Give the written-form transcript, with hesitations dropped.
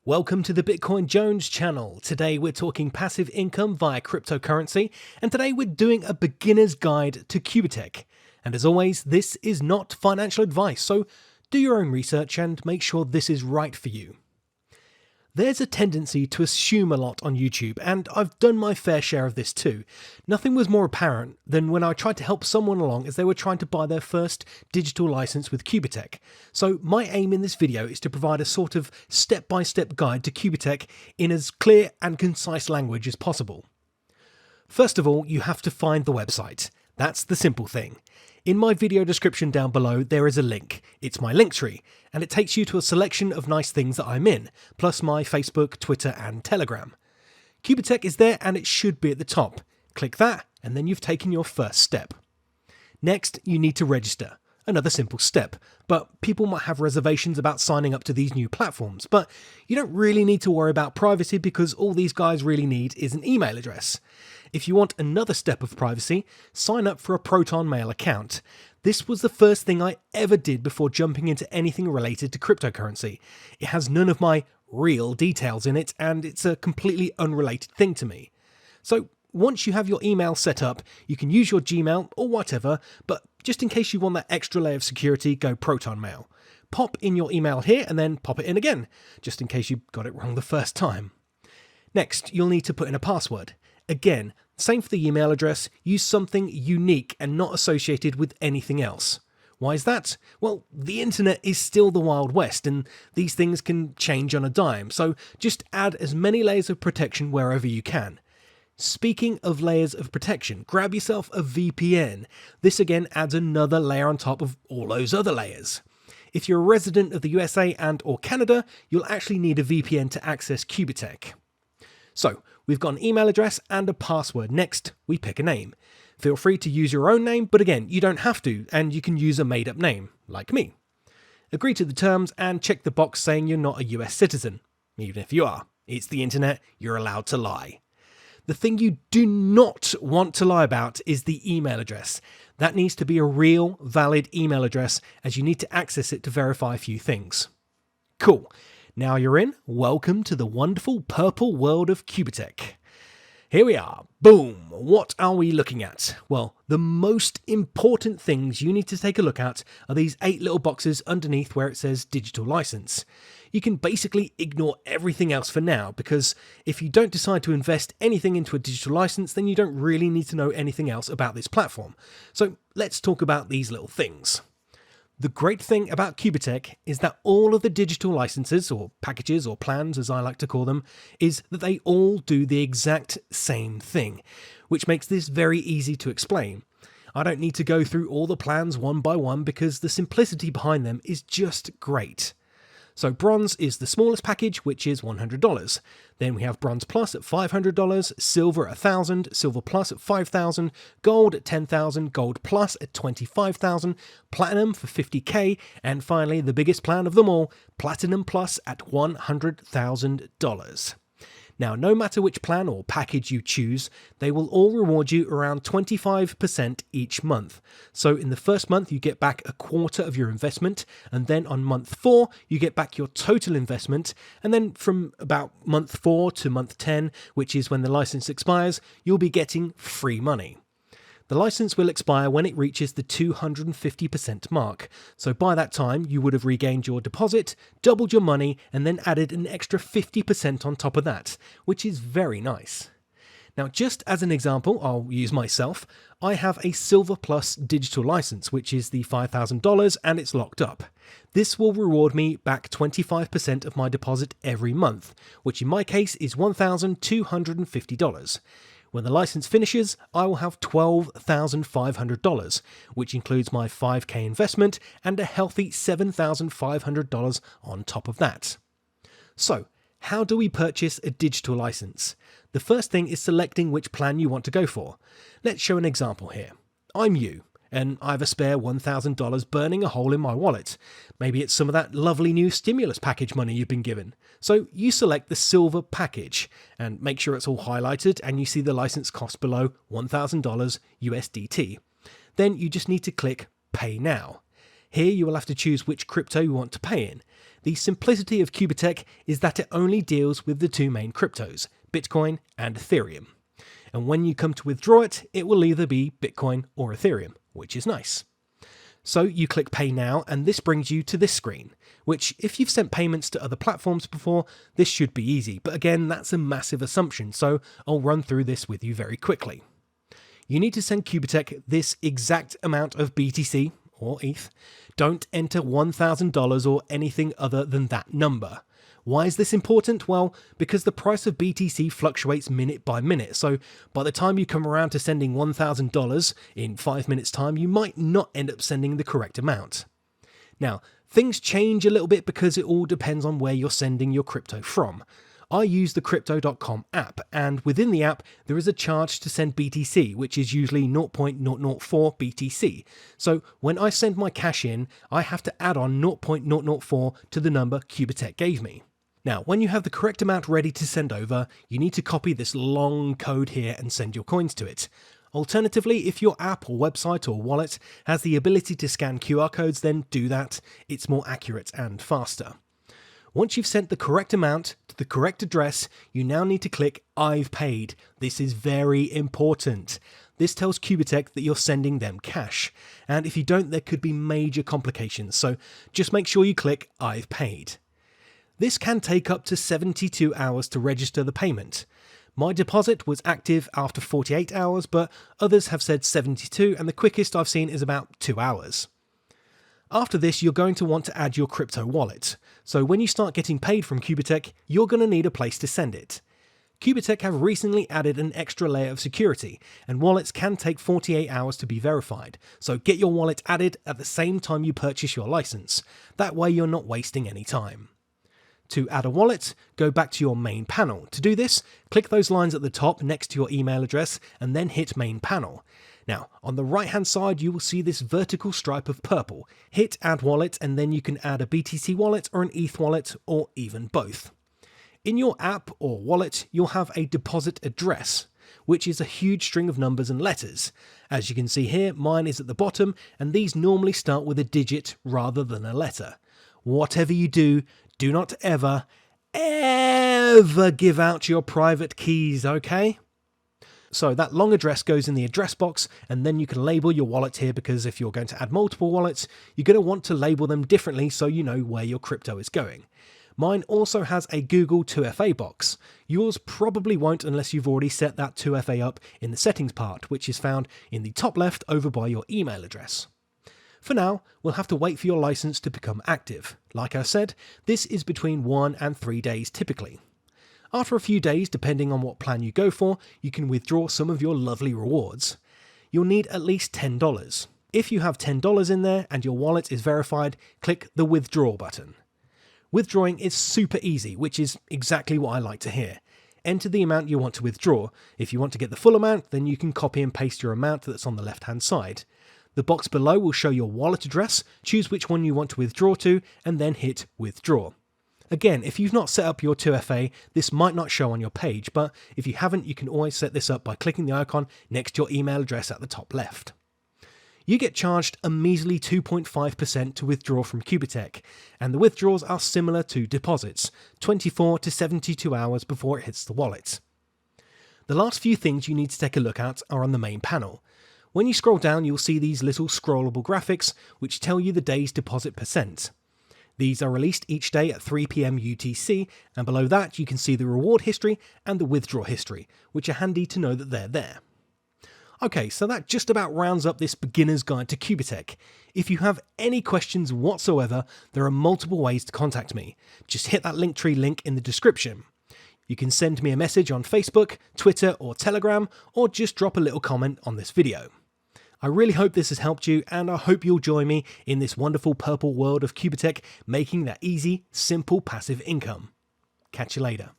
Welcome to the Bitcoin Jones channel. Today we're talking passive income via cryptocurrency, and today we're doing a beginner's guide to QubitTech. And as always, this is not financial advice, so do your own research and make sure this is right for you. There's a tendency to assume a lot on YouTube, and I've done my fair share of this too. Nothing was more apparent than when I tried to help someone along as they were trying to buy their first digital license with QubitTech. So my aim in this video is to provide a sort of step-by-step guide to QubitTech in as clear and concise language as possible. First of all, you have to find the website. That's the simple thing. In my video description down below, there is a link. It's my Linktree, and it takes you to a selection of nice things that I'm in, plus my Facebook, Twitter, and Telegram. QubitTech is there, and it should be at the top. Click that, and then you've taken your first step. Next, you need to register. Another simple step, but people might have reservations about signing up to these new platforms, but you don't really need to worry about privacy because all these guys really need is an email address. If you want another step of privacy, sign up for a Proton Mail account. This was the first thing I ever did before jumping into anything related to cryptocurrency. It has none of my real details in it, and it's a completely unrelated thing to me. So once you have your email set up, you can use your Gmail or whatever, but just in case you want that extra layer of security, go Proton Mail. Pop in your email here and then pop it in again, just in case you got it wrong the first time. Next, you'll need to put in a password. Again, same for the email address, use something unique and not associated with anything else. Why is that? Well, the internet is still the Wild West and these things can change on a dime, so just add as many layers of protection wherever you can. Speaking of layers of protection, grab yourself a VPN. This again adds another layer on top of all those other layers. If you're a resident of the USA and or Canada, you'll actually need a VPN to access QubitTech. So, we've got an email address and a password. Next, we pick a name. Feel free to use your own name, but again, you don't have to, and you can use a made-up name, like me. Agree to the terms and check the box saying you're not a US citizen. Even if you are. It's the internet, you're allowed to lie. The thing you do not want to lie about is the email address. That needs to be a real, valid email address, as you need to access it to verify a few things. Cool. Now you're in, welcome to the wonderful purple world of QubitTech. Here we are. Boom! What are we looking at? Well, the most important things you need to take a look at are these 8 little boxes underneath where it says digital license. You can basically ignore everything else for now because if you don't decide to invest anything into a digital license, then you don't really need to know anything else about this platform. So let's talk about these little things. The great thing about QubitTech is that all of the digital licenses, or packages, or plans as I like to call them, is that they all do the exact same thing, which makes this very easy to explain. I don't need to go through all the plans one by one because the simplicity behind them is just great. So Bronze is the smallest package, which is $100. Then we have Bronze Plus at $500, Silver at $1,000, Silver Plus at $5,000, Gold at $10,000, Gold Plus at $25,000, Platinum for $50K, and finally the biggest plan of them all, Platinum Plus at $100,000. Now, no matter which plan or package you choose, they will all reward you around 25% each month. So in the first month, you get back a quarter of your investment, and then on month 4, you get back your total investment, and then from about month 4 to month 10, which is when the license expires, you'll be getting free money. The license will expire when it reaches the 250% mark, so by that time you would have regained your deposit, doubled your money, and then added an extra 50% on top of that, which is very nice. Now, just as an example, I'll use myself. I have a Silver Plus digital license, which is the $5,000, and it's locked up. This will reward me back 25% of my deposit every month, which in my case is $1,250. When the license finishes, I will have $12,500, which includes my $5K investment and a healthy $7,500 on top of that. So, how do we purchase a digital license? The first thing is selecting which plan you want to go for. Let's show an example here. I'm you, and I have a spare $1,000 burning a hole in my wallet. Maybe it's some of that lovely new stimulus package money you've been given. So you select the Silver package and make sure it's all highlighted and you see the license cost below $1,000 USDT. Then you just need to click Pay Now. Here you will have to choose which crypto you want to pay in. The simplicity of QubitTech is that it only deals with the two main cryptos, Bitcoin and Ethereum. And when you come to withdraw it, it will either be Bitcoin or Ethereum, which is nice. So you click Pay Now, and this brings you to this screen, which if you've sent payments to other platforms before, this should be easy. But again, that's a massive assumption, so I'll run through this with you very quickly. You need to send QubitTech this exact amount of BTC, or ETH. Don't enter $1,000 or anything other than that number. Why is this important? Well, because the price of BTC fluctuates minute by minute, so by the time you come around to sending $1,000 in 5 minutes time, you might not end up sending the correct amount. Now, things change a little bit because it all depends on where you're sending your crypto from. I use the Crypto.com app, and within the app there is a charge to send BTC, which is usually 0.004 BTC. So when I send my cash in, I have to add on 0.004 to the number QubitTech gave me. Now, when you have the correct amount ready to send over, you need to copy this long code here and send your coins to it. Alternatively, if your app or website or wallet has the ability to scan QR codes, then do that. It's more accurate and faster. Once you've sent the correct amount to the correct address, you now need to click I've paid. This is very important. This tells QubitTech that you're sending them cash, and if you don't, there could be major complications, so just make sure you click I've paid. This can take up to 72 hours to register the payment. My deposit was active after 48 hours, but others have said 72, and the quickest I've seen is about 2 hours. After this, you're going to want to add your crypto wallet. So when you start getting paid from QubitTech, you're going to need a place to send it. QubitTech have recently added an extra layer of security, and wallets can take 48 hours to be verified. So get your wallet added at the same time you purchase your license. That way you're not wasting any time. To add a wallet, go back to your main panel. To do this, click those lines at the top next to your email address and then hit main panel. Now, on the right hand side, you will see this vertical stripe of purple. Hit add wallet and then you can add a BTC wallet or an ETH wallet or even both. In your app or wallet, you'll have a deposit address, which is a huge string of numbers and letters. As you can see here, mine is at the bottom and these normally start with a digit rather than a letter. Whatever you do, do not ever give out your private keys, okay? So that long address goes in the address box, and then you can label your wallet here, because if you're going to add multiple wallets, you're going to want to label them differently so you know where your crypto is going. Mine also has a Google 2FA box. Yours probably won't unless you've already set that 2FA up in the settings part, which is found in the top left over by your email address. For now, we'll have to wait for your license to become active. Like I said, this is between 1 and 3 days typically. After a few days, depending on what plan you go for, you can withdraw some of your lovely rewards. You'll need at least $10. If you have $10 in there and your wallet is verified, click the withdraw button. Withdrawing is super easy, which is exactly what I like to hear. Enter the amount you want to withdraw. If you want to get the full amount, then you can copy and paste your amount that's on the left-hand side. The box below will show your wallet address, choose which one you want to withdraw to, and then hit withdraw. Again, if you've not set up your 2FA, this might not show on your page, but if you haven't, you can always set this up by clicking the icon next to your email address at the top left. You get charged a measly 2.5% to withdraw from QubitTech, and the withdrawals are similar to deposits, 24 to 72 hours before it hits the wallet. The last few things you need to take a look at are on the main panel. When you scroll down, you'll see these little scrollable graphics which tell you the day's deposit percent. These are released each day at 3 PM UTC, and below that you can see the reward history and the withdraw history, which are handy to know that they're there. Okay, so that just about rounds up this beginner's guide to QubitTech. If you have any questions whatsoever, there are multiple ways to contact me. Just hit that Linktree link in the description. You can send me a message on Facebook, Twitter or Telegram, or just drop a little comment on this video. I really hope this has helped you, and I hope you'll join me in this wonderful purple world of QubitTech, making that easy, simple passive income. Catch you later.